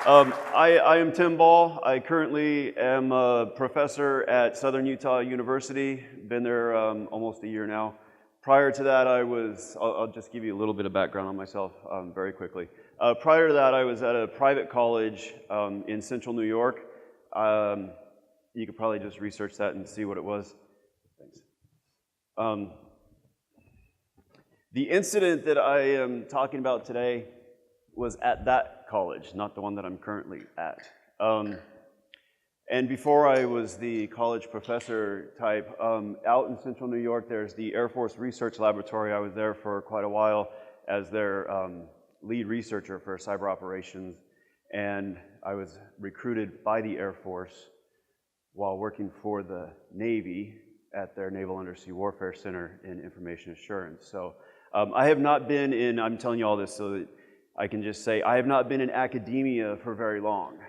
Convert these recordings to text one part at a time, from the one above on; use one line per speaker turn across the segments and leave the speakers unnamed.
I am Tim Ball. I currently am a professor at Southern Utah University. Been there almost a year now. Prior to that, I'll just give you a little bit of background on myself very quickly. Prior to that, I was at a private college in central New York. You could probably just research that and see what it was. Thanks. The incident that I am talking about today was at that college, not the one that I'm currently at. And before I was the college professor type, out in central New York, there's the Air Force Research Laboratory. I was there for quite a while as their lead researcher for cyber operations, and I was recruited by the Air Force while working for the Navy at their Naval Undersea Warfare Center in Information Assurance. So I have not been in, I'm telling you all this so that I can just say, I have not been in academia for very long.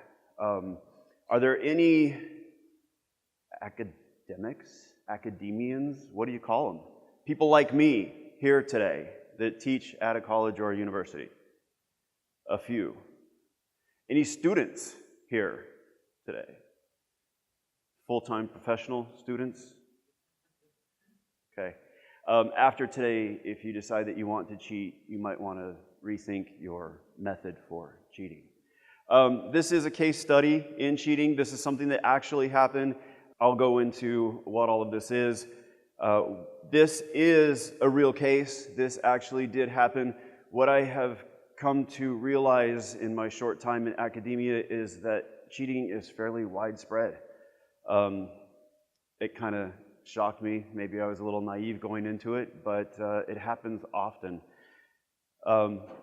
Are there any academians, what do you call them? People like me here today that teach at a college or a university? A few. Any students here today? Full-time professional students? Okay. After today, if you decide that you want to cheat, you might want to rethink your method for cheating. This is a case study in cheating. This is something that actually happened. I'll go into what all of this is. This is a real case. This actually did happen. What I have come to realize in my short time in academia is that cheating is fairly widespread. It kind of shocked me. Maybe I was a little naive going into it, but it happens often.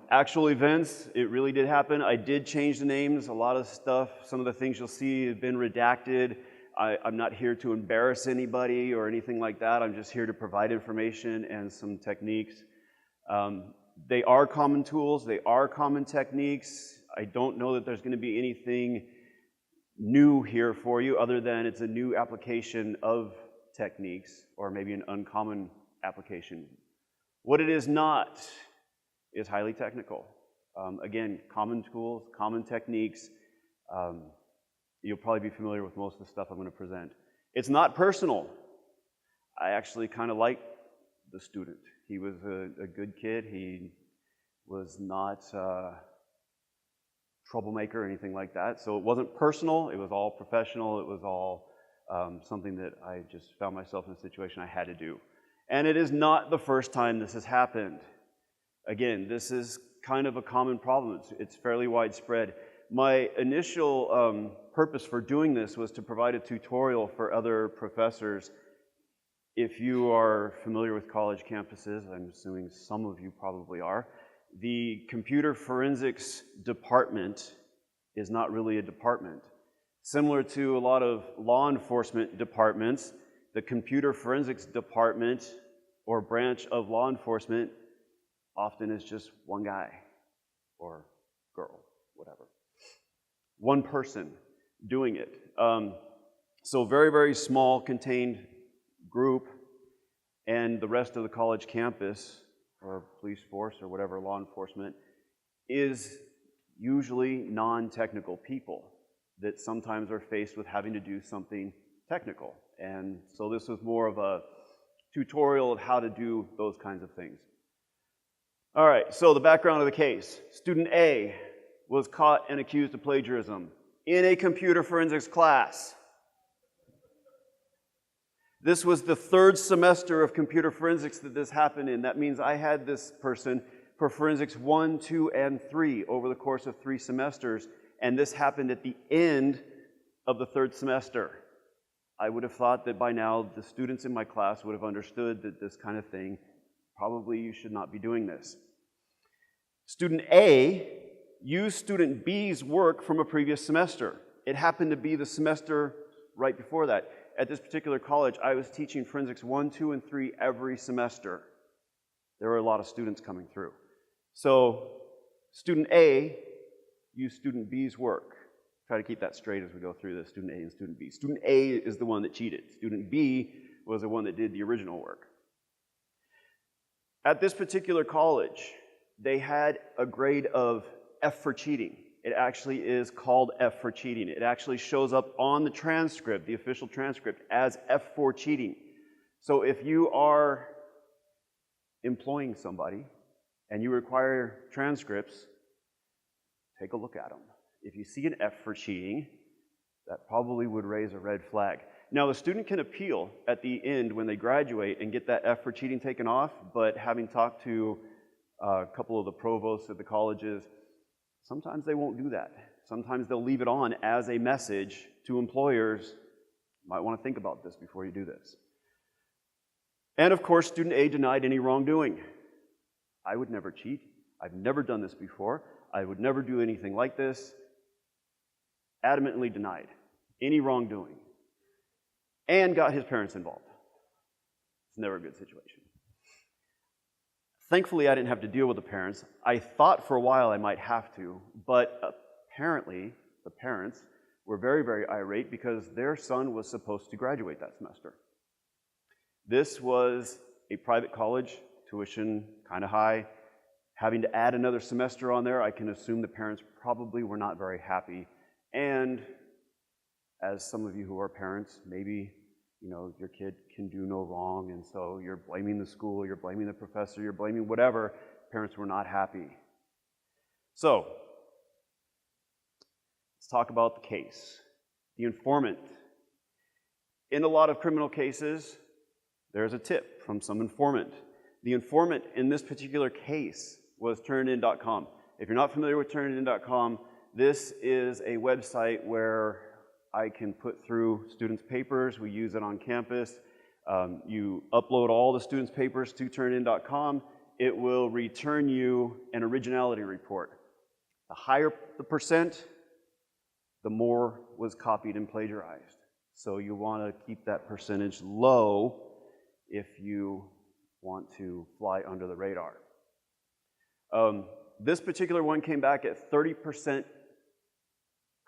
Actual events, it really did happen. I did change the names. A lot of stuff, some of the things you'll see have been redacted. I'm not here to embarrass anybody or anything like that. I'm just here to provide information and some techniques. They are common tools. They are common techniques. I don't know that there's going to be anything new here for you other than it's a new application of techniques or maybe an uncommon application. What it is not is highly technical. Again, common tools, common techniques. You'll probably be familiar with most of the stuff I'm going to present. It's not personal. I actually kind of like the student. He was a good kid. He was not a troublemaker or anything like that. So it wasn't personal. It was all professional. It was all something that I just found myself in a situation I had to do. And it is not the first time this has happened. Again, this is kind of a common problem. It's fairly widespread. My initial purpose for doing this was to provide a tutorial for other professors. If you are familiar with college campuses, I'm assuming some of you probably are, the computer forensics department is not really a department. Similar to a lot of law enforcement departments, the computer forensics department or branch of law enforcement often is just one guy or girl, whatever. One person doing it. So very, very small contained group, and the rest of the college campus or police force or whatever law enforcement is usually non-technical people that sometimes are faced with having to do something technical. And so this was more of a tutorial of how to do those kinds of things. All right, so the background of the case. Student A was caught and accused of plagiarism in a computer forensics class. This was the third semester of computer forensics that this happened in. That means I had this person for forensics 1, 2, and 3 over the course of 3 semesters, and this happened at the end of the third semester. I would have thought that by now the students in my class would have understood that this kind of thing, probably you should not be doing this. Student A used student B's work from a previous semester. It happened to be the semester right before that. At this particular college, I was teaching forensics 1, 2, and 3 every semester. There were a lot of students coming through. So student A used student B's work. Try to keep that straight as we go through this, student A and student B. Student A is the one that cheated. Student B was the one that did the original work. At this particular college, they had a grade of F for cheating. it actually is called F for cheating. It actually shows up on the transcript, the official transcript, as F for cheating. So if you are employing somebody and you require transcripts, take a look at them. If you see an F for cheating, that probably would raise a red flag. Now, the student can appeal at the end when they graduate and get that F for cheating taken off, but having talked to a couple of the provosts at the colleges, sometimes they won't do that. Sometimes they'll leave it on as a message to employers. You might want to think about this before you do this. And of course, student A denied any wrongdoing. I would never cheat. I've never done this before. I would never do anything like this. Adamantly denied any wrongdoing. And got his parents involved. It's never a good situation. Thankfully, I didn't have to deal with the parents. I thought for a while I might have to, but apparently the parents were very, very irate because their son was supposed to graduate that semester. This was a private college, tuition kind of high. Having to add another semester on there, I can assume the parents probably were not very happy. And as some of you who are parents, maybe your kid can do no wrong, and so you're blaming the school, you're blaming the professor, you're blaming whatever. Parents were not happy. So, let's talk about the case. The informant. In a lot of criminal cases, there's a tip from some informant. The informant in this particular case was turnitin.com. If you're not familiar with turnitin.com, this is a website where I can put through students' papers. We use it on campus. You upload all the students' papers to turnitin.com. It will return you an originality report. The higher the percent, the more was copied and plagiarized. So you want to keep that percentage low if you want to fly under the radar. This particular one came back at 30%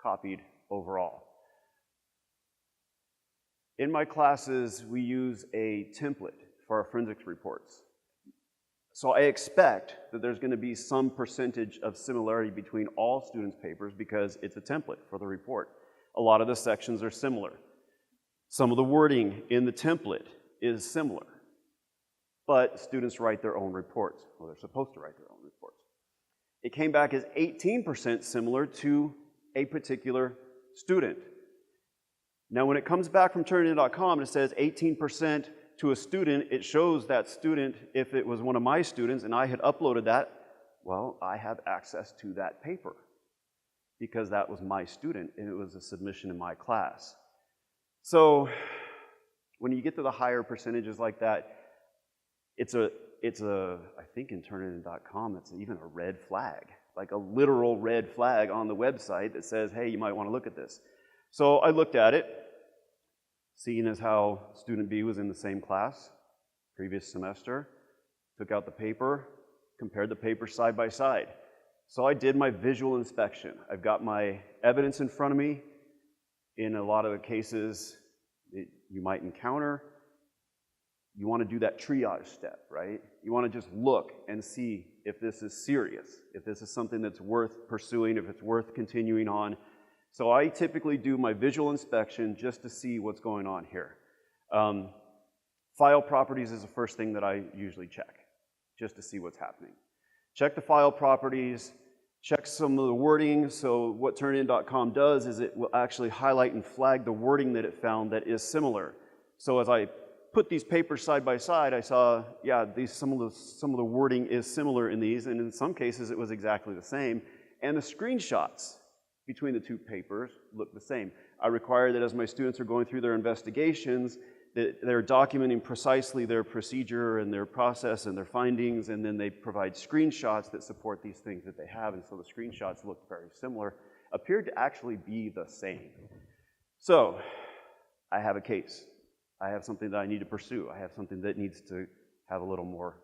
copied overall. In my classes, we use a template for our forensics reports. So I expect that there's going to be some percentage of similarity between all students' papers because it's a template for the report. A lot of the sections are similar. Some of the wording in the template is similar. But students write their own reports. Well, they're supposed to write their own reports. It came back as 18% similar to a particular student. Now, when it comes back from Turnitin.com and it says 18% to a student, it shows that student, if it was one of my students and I had uploaded that, well, I have access to that paper because that was my student and it was a submission in my class. So when you get to the higher percentages like that, it's a I think in Turnitin.com, it's even a red flag, like a literal red flag on the website that says, hey, you might want to look at this. So I looked at it, seeing as how student B was in the same class previous semester, took out the paper, compared the papers side by side. So I did my visual inspection. I've got my evidence in front of me. In a lot of the cases you might encounter, you want to do that triage step, right? You want to just look and see if this is serious, if this is something that's worth pursuing, if it's worth continuing on. So I typically do my visual inspection just to see what's going on here. File properties is the first thing that I usually check, just to see what's happening. Check the file properties, check some of the wording. So what Turnitin.com does is it will actually highlight and flag the wording that it found that is similar. So as I put these papers side by side, I saw, yeah, some of the wording is similar in these, and in some cases it was exactly the same. And the screenshots between the two papers look the same. I require that as my students are going through their investigations, that they're documenting precisely their procedure and their process and their findings, and then they provide screenshots that support these things that they have, and so the screenshots look very similar, appeared to actually be the same. So, I have a case. I have something that I need to pursue. I have something that needs to have a little more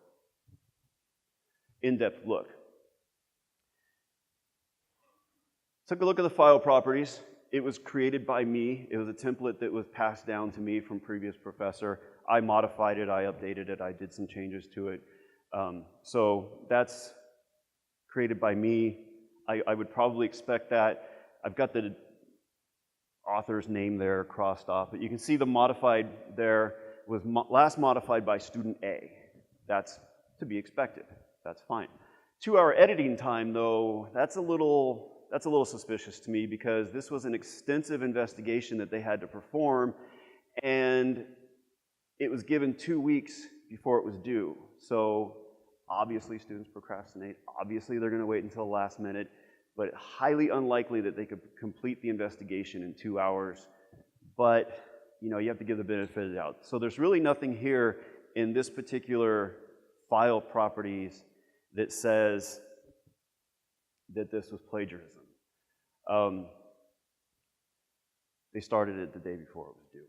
in-depth look. Took a look at the file properties. It was created by me. It was a template that was passed down to me from previous professor. I modified it, I updated it, I did some changes to it. So that's created by me. I would probably expect that. I've got the author's name there crossed off, but you can see the modified there was last modified by student A. That's to be expected. That's fine. 2-hour editing time, though, that's a little suspicious to me, because this was an extensive investigation that they had to perform, and it was given 2 weeks before it was due. So obviously students procrastinate. Obviously they're going to wait until the last minute, but highly unlikely that they could complete the investigation in 2 hours. But you know, you have to give the benefit of the doubt. So there's really nothing here in this particular file properties that says that this was plagiarism. They started it the day before it was due.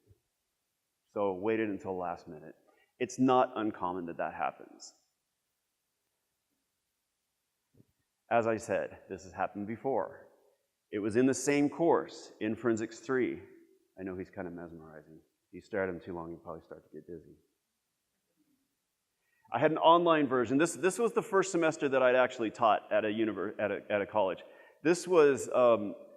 So waited until the last minute. It's not uncommon that that happens. As I said, this has happened before. It was in the same course, in Forensics 3. I know he's kind of mesmerizing. If you stare at him too long, you'll probably start to get dizzy. I had an online version. This was the first semester that I'd actually taught at a college. This was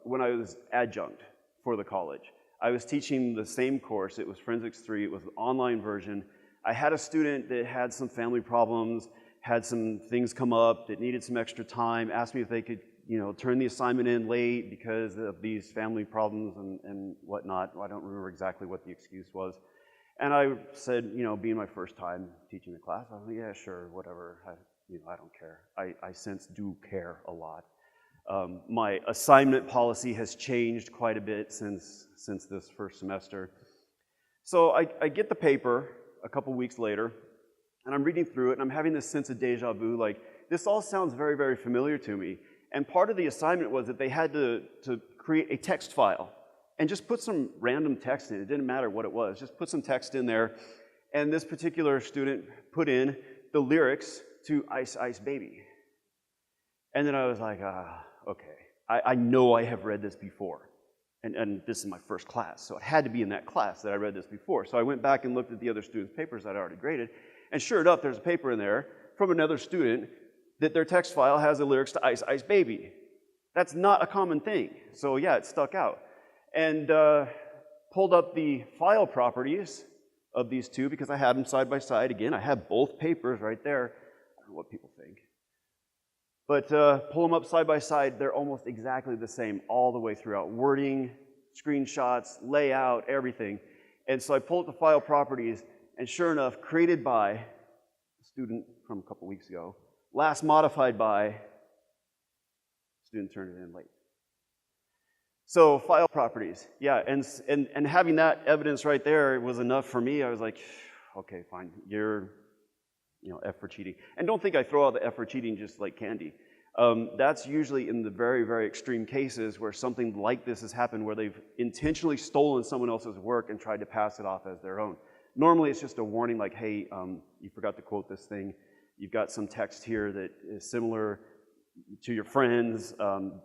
when I was adjunct for the college. I was teaching the same course. It was Forensics 3. It was an online version. I had a student that had some family problems, had some things come up that needed some extra time, asked me if they could, you know, turn the assignment in late because of these family problems and whatnot. I don't remember exactly what the excuse was. And I said, you know, being my first time teaching the class, I was like, yeah, sure, whatever. I don't care. I since do care a lot. My assignment policy has changed quite a bit since this first semester. So I get the paper a couple weeks later, and I'm reading through it, and I'm having this sense of deja vu, like, this all sounds very, very familiar to me. And part of the assignment was that they had to create a text file and just put some random text in. It didn't matter what it was. Just put some text in there. And this particular student put in the lyrics to Ice Ice Baby. And then I was like, okay. I know I have read this before. And this is my first class. So it had to be in that class that I read this before. So I went back and looked at the other students' papers that I already graded. And sure enough, there's a paper in there from another student that their text file has the lyrics to Ice Ice Baby. That's not a common thing. So yeah, it stuck out. And pulled up the file properties of these two because I had them side by side. Again, I have both papers right there. I don't know what people think. But pull them up side by side, they're almost exactly the same all the way throughout. Wording, screenshots, layout, everything. And so I pulled up the file properties, and sure enough, created by a student from a couple weeks ago, last modified by, student turned it in late. So file properties, yeah, and having that evidence right there was enough for me. I was like, okay, fine, you're, you know, F for cheating. And don't think I throw out the F for cheating just like candy. That's usually in the very, very extreme cases where something like this has happened, where they've intentionally stolen someone else's work and tried to pass it off as their own. Normally it's just a warning like, hey, you forgot to quote this thing. You've got some text here that is similar to your friends.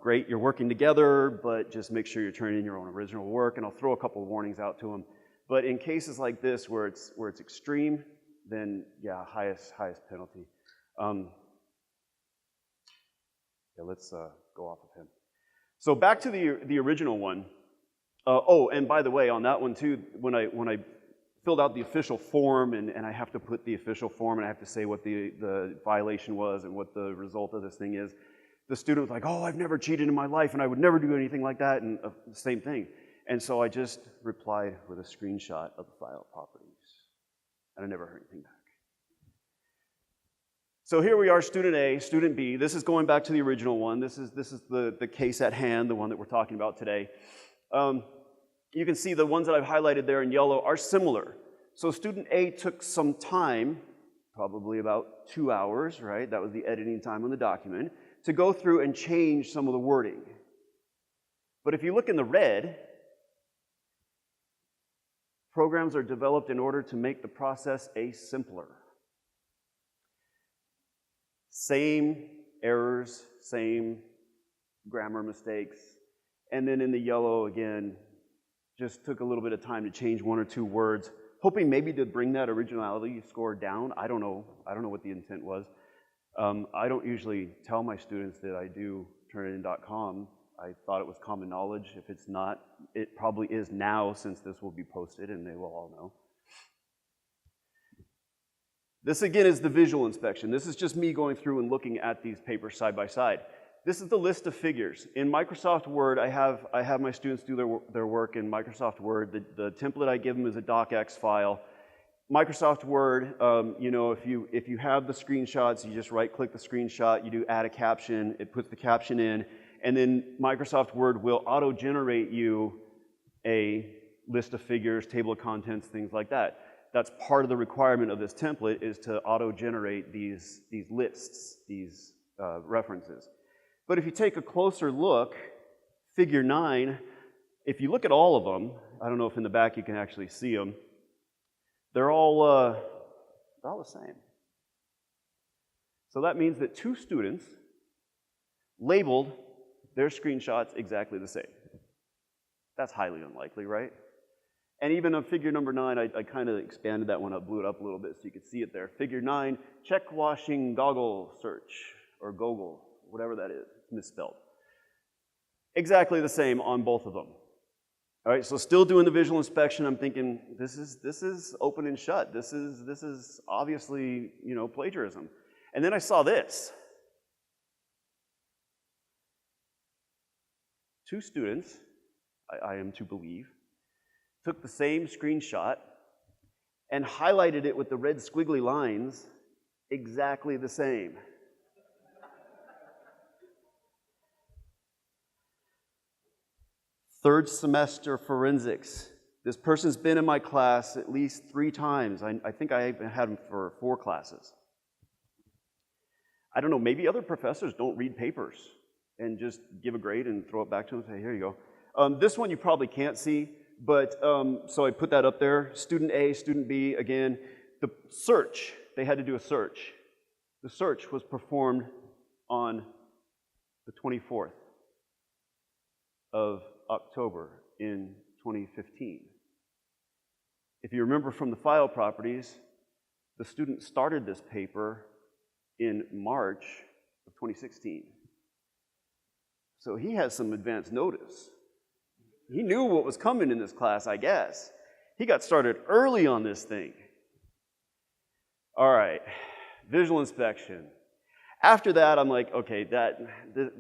Great, you're working together, but just make sure you're turning in your own original work, and I'll throw a couple of warnings out to them. But in cases like this where it's extreme, then yeah, highest penalty. Yeah, let's go off of him. So back to the original one. Oh, and by the way, on that one too, when I filled out the official form, and I have to put the official form, and I have to say what the violation was and what the result of this thing is, the student was like, oh, I've never cheated in my life, and I would never do anything like that, and the same thing. And so I just replied with a screenshot of the file properties, and I never heard anything back. So here we are, student A, student B. This is going back to the original one. This is the case at hand, the one that we're talking about today. You can see the ones that I've highlighted there in yellow are similar. So student A took some time, probably about 2 hours, right? That was the editing time on the document, to go through and change some of the wording. But if you look in the red, programs are developed in order to make the process simpler. Same errors, same grammar mistakes. And then in the yellow, again, just took a little bit of time to change 1 or 2 words, hoping maybe to bring that originality score down. I don't know what the intent was. I don't usually tell my students that I do turn it in .com. I thought it was common knowledge. If it's not, it probably is now, since this will be posted and they will all know. This again is the visual inspection. This is just me going through and looking at these papers side by side. This is the list of figures. In Microsoft Word, I have my students do their work in Microsoft Word. The template I give them is a docx file. Microsoft Word, you know, if you have the screenshots, you just right-click the screenshot, you do add a caption, it puts the caption in, and then Microsoft Word will auto-generate you a list of figures, table of contents, things like that. That's part of the requirement of this template, is to auto-generate these lists, these references. But if you take a closer look, figure 9, if you look at all of them, I don't know if in the back you can actually see them, they're all the same. So that means that 2 students labeled their screenshots exactly the same. That's highly unlikely, right? And even on figure number 9, I kind of expanded that one up, blew it up a little bit so you could see it there. Figure 9, check washing goggle search, or goggle, whatever that is. It's misspelled. Exactly the same on both of them. All right, so still doing the visual inspection, I'm thinking, this is open and shut. This is obviously, you know, plagiarism. And then I saw this. 2 students, I am to believe, took the same screenshot and highlighted it with the red squiggly lines exactly the same. Third semester forensics. This person's been in my class at least 3 times. I think I even had him for 4 classes. I don't know, maybe other professors don't read papers and just give a grade and throw it back to them and say, here you go. This one you probably can't see, but so I put that up there. Student A, student B, again, the search, they had to do a search. The search was performed on the 24th of October in 2015. If you remember from the file properties, the student started this paper in March of 2016. So he has some advance notice. He knew what was coming in this class, I guess. He got started early on this thing. All right, visual inspection. After that, I'm like, okay,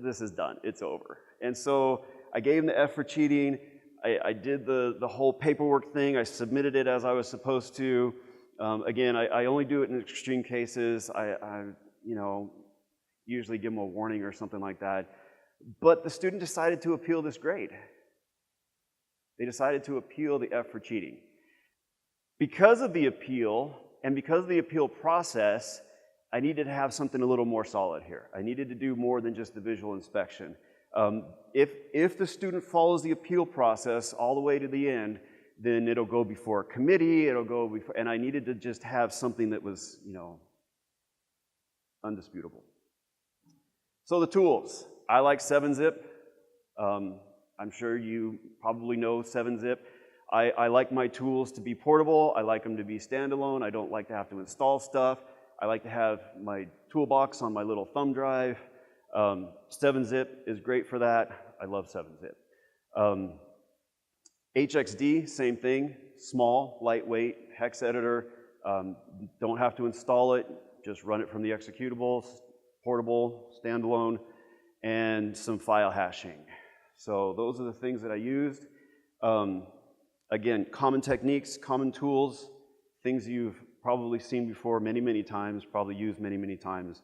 this is done. It's over. And so I gave him the F for cheating. I did the whole paperwork thing. I submitted it as I was supposed to. Again, I only do it in extreme cases. I you know, usually give them a warning or something like that. But the student decided to appeal this grade. They decided to appeal the F for cheating. Because of the appeal, and because of the appeal process, I needed to have something a little more solid here. I needed to do more than just the visual inspection. If the student follows the appeal process all the way to the end, then it'll go before a committee, it'll go before, and I needed to just have something that was, you know, undisputable. So the tools. I like 7-zip. I'm sure you probably know 7-zip. I like my tools to be portable. I like them to be standalone. I don't like to have to install stuff. I like to have my toolbox on my little thumb drive. 7-zip is great for that. I love 7-zip. HXD, same thing. Small, lightweight, hex editor. Don't have to install it. Just run it from the executables. Portable, standalone, and some file hashing. So those are the things that I used. Again, common techniques, common tools, things you've probably seen before many, many times, probably used many, many times.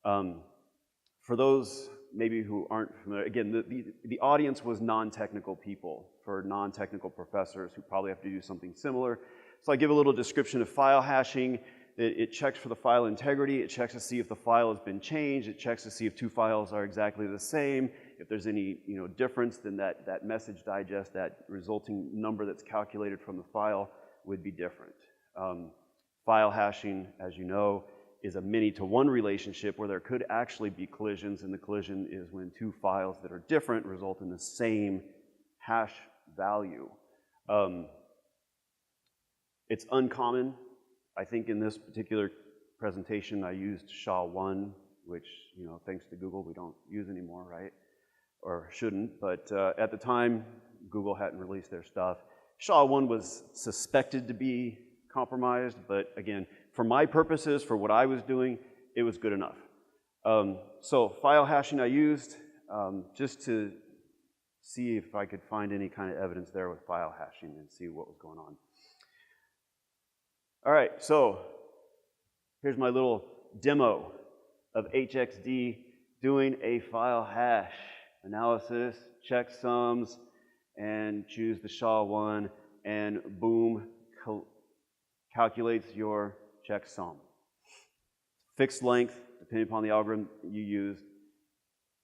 For those maybe who aren't familiar, again, the audience was non-technical people, for non-technical professors who probably have to do something similar. So I give a little description of file hashing. It checks for the file integrity. It checks to see if the file has been changed. It checks to see if 2 files are exactly the same. If there's any difference, then that message digest, that resulting number that's calculated from the file would be different. File hashing, as you know, is a many-to-one relationship where there could actually be collisions, and the collision is when 2 files that are different result in the same hash value. It's uncommon. I think in this particular presentation I used SHA-1, which, thanks to Google, we don't use anymore, right? or shouldn't, but at the time, Google hadn't released their stuff. SHA-1 was suspected to be compromised, but again, for my purposes, for what I was doing, it was good enough. So file hashing I used just to see if I could find any kind of evidence there with file hashing and see what was going on. All right, so here's my little demo of HXD doing a file hash analysis, checksums, and choose the SHA-1, and boom, calculates your checksum. Fixed length, depending upon the algorithm you use.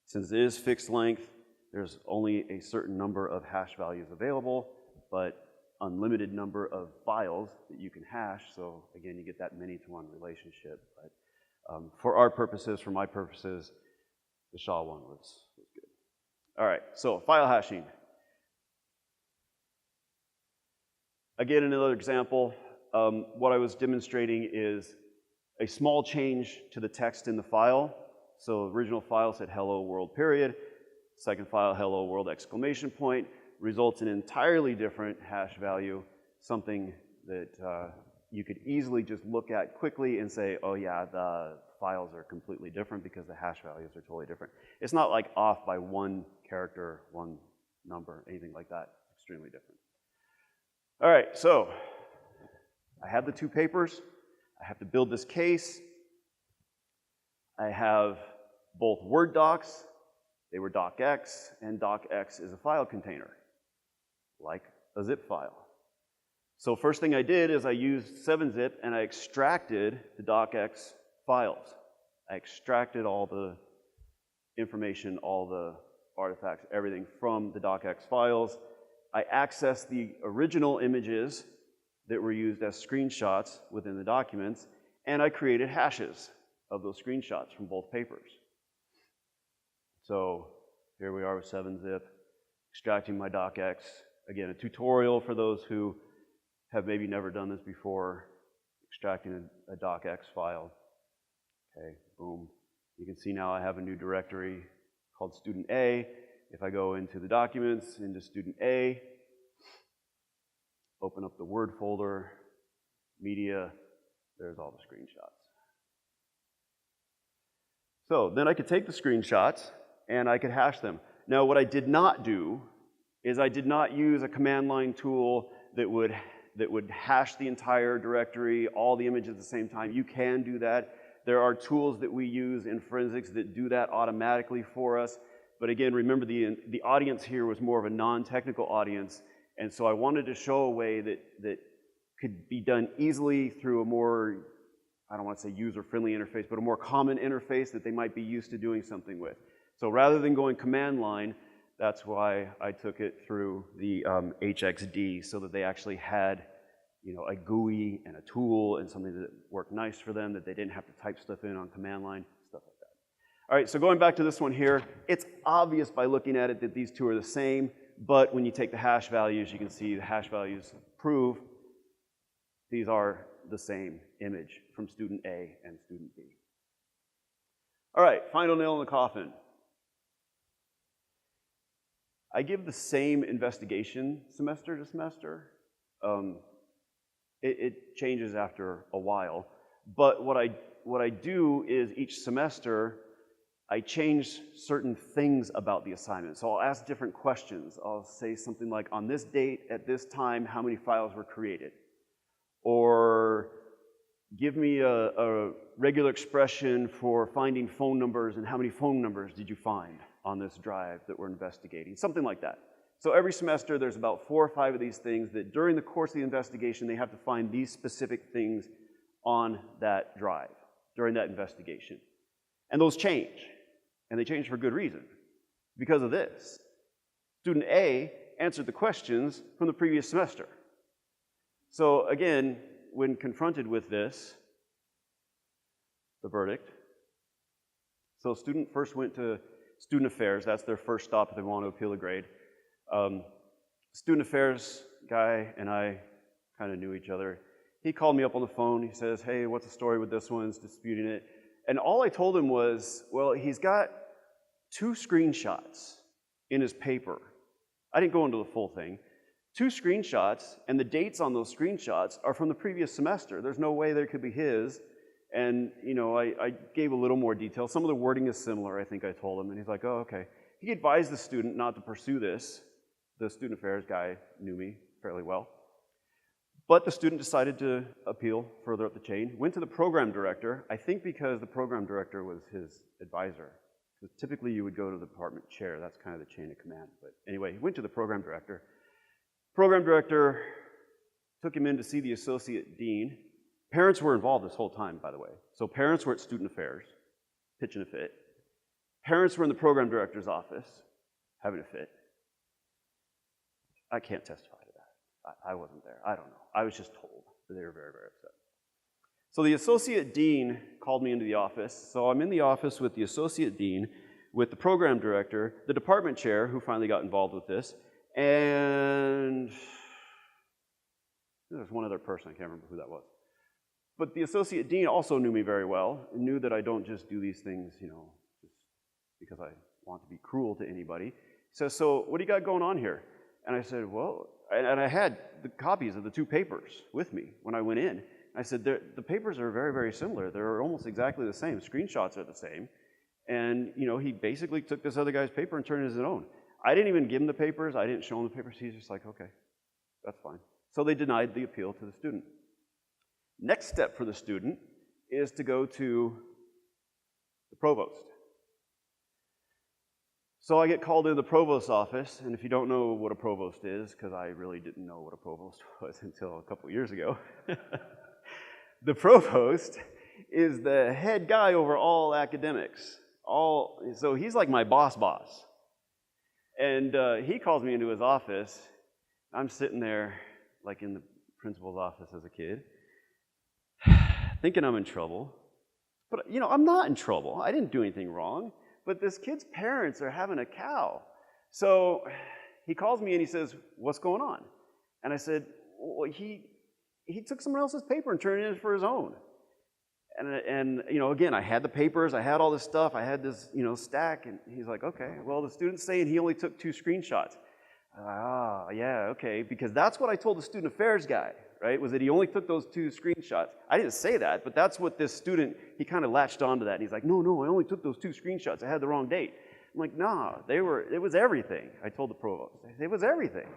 Since it is fixed length, there's only a certain number of hash values available, but unlimited number of files that you can hash, so again, you get that many-to-one relationship. But for our purposes, for my purposes, the SHA-1 was good. All right, so file hashing. Again, another example. What I was demonstrating is a small change to the text in the file. So the original file said hello world period. Second file, hello world exclamation point, results in an entirely different hash value, something that you could easily just look at quickly and say, oh yeah, the files are completely different because the hash values are totally different. It's not like off by one character, one number, anything like that. It's extremely different. All right, so I have the two papers. I have to build this case. I have both Word docs. They were docx, and docx is a file container, like a zip file. So first thing I did is I used 7-zip and I extracted the docx files. I extracted all the information, all the artifacts, everything from the docx files. I accessed the original images that were used as screenshots within the documents, and I created hashes of those screenshots from both papers. So here we are with 7-zip, extracting my docx. Again, a tutorial for those who have maybe never done this before, extracting a docx file. Okay, boom. You can see now I have a new directory called student A. If I go into the documents, into student A, open up the Word folder, media, there's all the screenshots. So then I could take the screenshots and I could hash them. Now what I did not do is I did not use a command line tool that would hash the entire directory, all the images at the same time. You can do that. There are tools that we use in forensics that do that automatically for us. But again, remember the audience here was more of a non-technical audience, and so I wanted to show a way that could be done easily through a more, I don't want to say user-friendly interface, but a more common interface that they might be used to doing something with. So rather than going command line, that's why I took it through the HXD, so that they actually had, you know, a GUI and a tool and something that worked nice for them, that they didn't have to type stuff in on command line, stuff like that. All right, so going back to this one here, it's obvious by looking at it that these two are the same, but when you take the hash values, you can see the hash values prove these are the same image from student A and student B. All right, final nail in the coffin. I give the same investigation semester to semester. It changes after a while, but what I do is each semester I change certain things about the assignment. So I'll ask different questions. I'll say something like, on this date, at this time, how many files were created? Or give me a regular expression for finding phone numbers, and how many phone numbers did you find on this drive that we're investigating? Something like that. So every semester there's about 4 or 5 of these things that during the course of the investigation they have to find these specific things on that drive during that investigation. And those change. And they change for good reason. Because of this. Student A answered the questions from the previous semester. So again, when confronted with this, the verdict. So student first went to Student Affairs. That's their first stop if they want to appeal a grade. Student Affairs guy and I kind of knew each other. He called me up on the phone. He says, hey, what's the story with this one? He's disputing it. And all I told him was, well, he's got 2 screenshots in his paper. I didn't go into the full thing. 2 screenshots, and the dates on those screenshots are from the previous semester. There's no way there could be his. And, you know, I gave a little more detail. Some of the wording is similar, I think I told him. And he's like, oh, okay. He advised the student not to pursue this. The student affairs guy knew me fairly well. But the student decided to appeal further up the chain, went to the program director, I think because the program director was his advisor. Because typically you would go to the department chair. That's kind of the chain of command. But anyway, he went to the program director. Program director took him in to see the associate dean. Parents were involved this whole time, by the way. So parents were at student affairs, pitching a fit. Parents were in the program director's office, having a fit. I can't testify to that. I wasn't there. I don't know. I was just told that they were very, very upset. So the associate dean called me into the office. So I'm in the office with the associate dean, with the program director, the department chair, who finally got involved with this, and there's one other person. I can't remember who that was. But the associate dean also knew me very well, and knew that I don't just do these things, you know, just because I want to be cruel to anybody. He says, so what do you got going on here? And I said, well, and I had the copies of the 2 papers with me when I went in. I said, the papers are very, very similar. They're almost exactly the same. Screenshots are the same. And, you know, he basically took this other guy's paper and turned it as his own. I didn't even give him the papers. I didn't show him the papers. He's just like, okay, that's fine. So they denied the appeal to the student. Next step for the student is to go to the provost. So I get called into the provost's office, and if you don't know what a provost is, because I really didn't know what a provost was until a couple years ago, the provost is the head guy over all academics. So he's like my boss. And he calls me into his office. I'm sitting there, like in the principal's office as a kid, thinking I'm in trouble. But, you know, I'm not in trouble. I didn't do anything wrong. But this kid's parents are having a cow. So he calls me and he says, what's going on? And I said, well, he took someone else's paper and turned it in for his own. And you know, again, I had the papers, I had all this stuff, I had this, you know, stack, and he's like, okay, well, the student's saying he only took 2 screenshots. Yeah, okay, because that's what I told the student affairs guy, right, was that he only took those 2 screenshots. I didn't say that, but that's what this student, he kind of latched onto that, and he's like, no, I only took those 2 screenshots, I had the wrong date. I'm like, nah, it was everything. I told the provost, it was everything.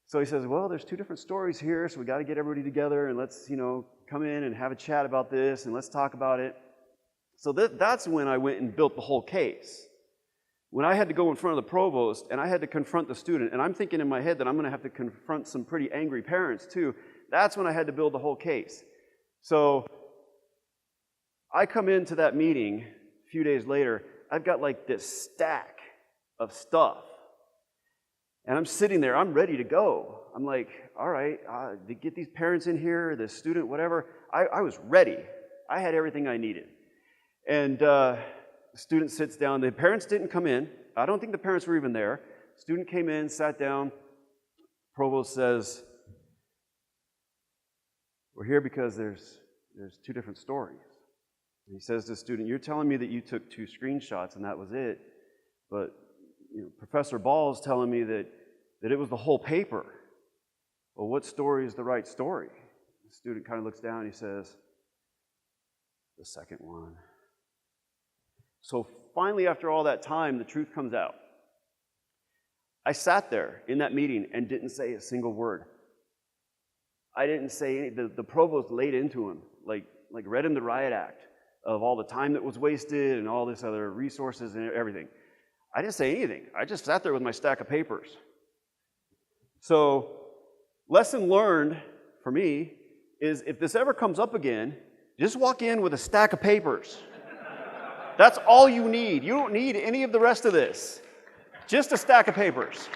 So he says, well, there's 2 different stories here, so we got to get everybody together, and let's, you know, come in and have a chat about this, and let's talk about it. So that's when I went and built the whole case. When I had to go in front of the provost, and I had to confront the student, and I'm thinking in my head that I'm going to have to confront some pretty angry parents too, that's when I had to build the whole case. So I come into that meeting a few days later, I've got like this stack of stuff. And I'm sitting there, I'm ready to go. I'm like, all right, to get these parents in here, the student, whatever. I was ready. I had everything I needed. And the student sits down. The parents didn't come in. I don't think the parents were even there. Student came in, sat down. Provost says, we're here because there's 2 different stories. And he says to the student, you're telling me that you took 2 screenshots and that was it, but you know, Professor Ball is telling me that it was the whole paper. Well, what story is the right story? The student kind of looks down and he says, the second one. So finally, after all that time, the truth comes out. I sat there in that meeting and didn't say a single word. I didn't say anything. The provost laid into him, like read him the riot act of all the time that was wasted and all this other resources and everything. I didn't say anything. I just sat there with my stack of papers. So, lesson learned for me is if this ever comes up again, just walk in with a stack of papers. That's all you need. You don't need any of the rest of this. Just a stack of papers.